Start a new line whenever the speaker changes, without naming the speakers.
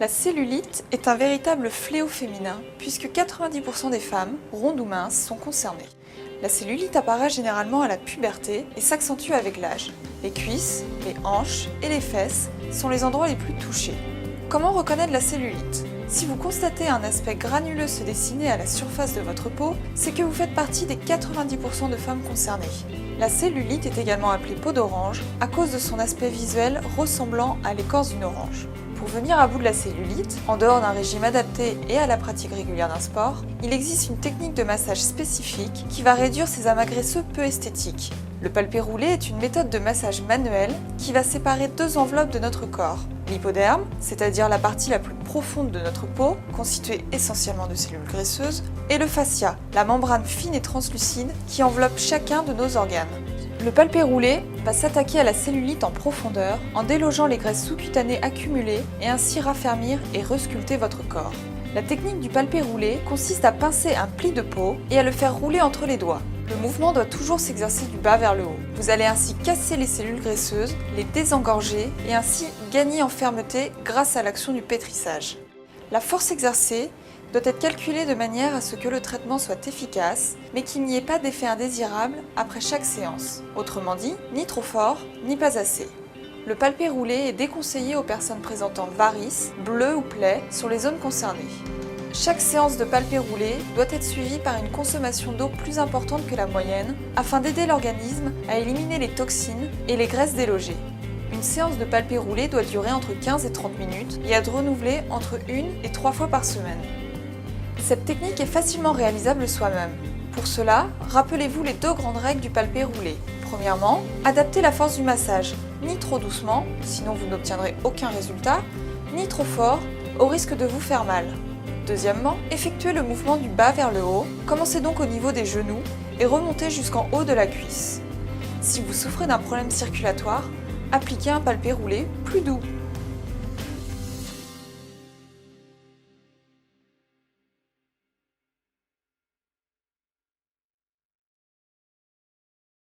La cellulite est un véritable fléau féminin puisque 90% des femmes, rondes ou minces, sont concernées. La cellulite apparaît généralement à la puberté et s'accentue avec l'âge. Les cuisses, les hanches et les fesses sont les endroits les plus touchés. Comment reconnaître la cellulite ? Si vous constatez un aspect granuleux se dessiner à la surface de votre peau, c'est que vous faites partie des 90% de femmes concernées. La cellulite est également appelée peau d'orange à cause de son aspect visuel ressemblant à l'écorce d'une orange. Pour venir à bout de la cellulite, en dehors d'un régime adapté et à la pratique régulière d'un sport, il existe une technique de massage spécifique qui va réduire ces amas graisseux peu esthétiques. Le palpé roulé est une méthode de massage manuel qui va séparer deux enveloppes de notre corps. L'hypoderme, c'est-à-dire la partie la plus profonde de notre peau, constituée essentiellement de cellules graisseuses, et le fascia, la membrane fine et translucide qui enveloppe chacun de nos organes. Le palpé roulé va s'attaquer à la cellulite en profondeur en délogeant les graisses sous-cutanées accumulées et ainsi raffermir et resculpter votre corps. La technique du palpé roulé consiste à pincer un pli de peau et à le faire rouler entre les doigts. Le mouvement doit toujours s'exercer du bas vers le haut. Vous allez ainsi casser les cellules graisseuses, les désengorger et ainsi gagner en fermeté grâce à l'action du pétrissage. La force exercée doit être calculée de manière à ce que le traitement soit efficace, mais qu'il n'y ait pas d'effet indésirable après chaque séance. Autrement dit, ni trop fort, ni pas assez. Le palpé roulé est déconseillé aux personnes présentant varices, bleus ou plaies sur les zones concernées. Chaque séance de palpé roulé doit être suivie par une consommation d'eau plus importante que la moyenne afin d'aider l'organisme à éliminer les toxines et les graisses délogées. Une séance de palpé roulé doit durer entre 15 et 30 minutes et être renouvelée entre 1 et 3 fois par semaine. Cette technique est facilement réalisable soi-même. Pour cela, rappelez-vous les deux grandes règles du palpé roulé. Premièrement, adaptez la force du massage, ni trop doucement, sinon vous n'obtiendrez aucun résultat, ni trop fort, au risque de vous faire mal. Deuxièmement, effectuez le mouvement du bas vers le haut, commencez donc au niveau des genoux et remontez jusqu'en haut de la cuisse. Si vous souffrez d'un problème circulatoire, appliquez un palpé roulé plus doux.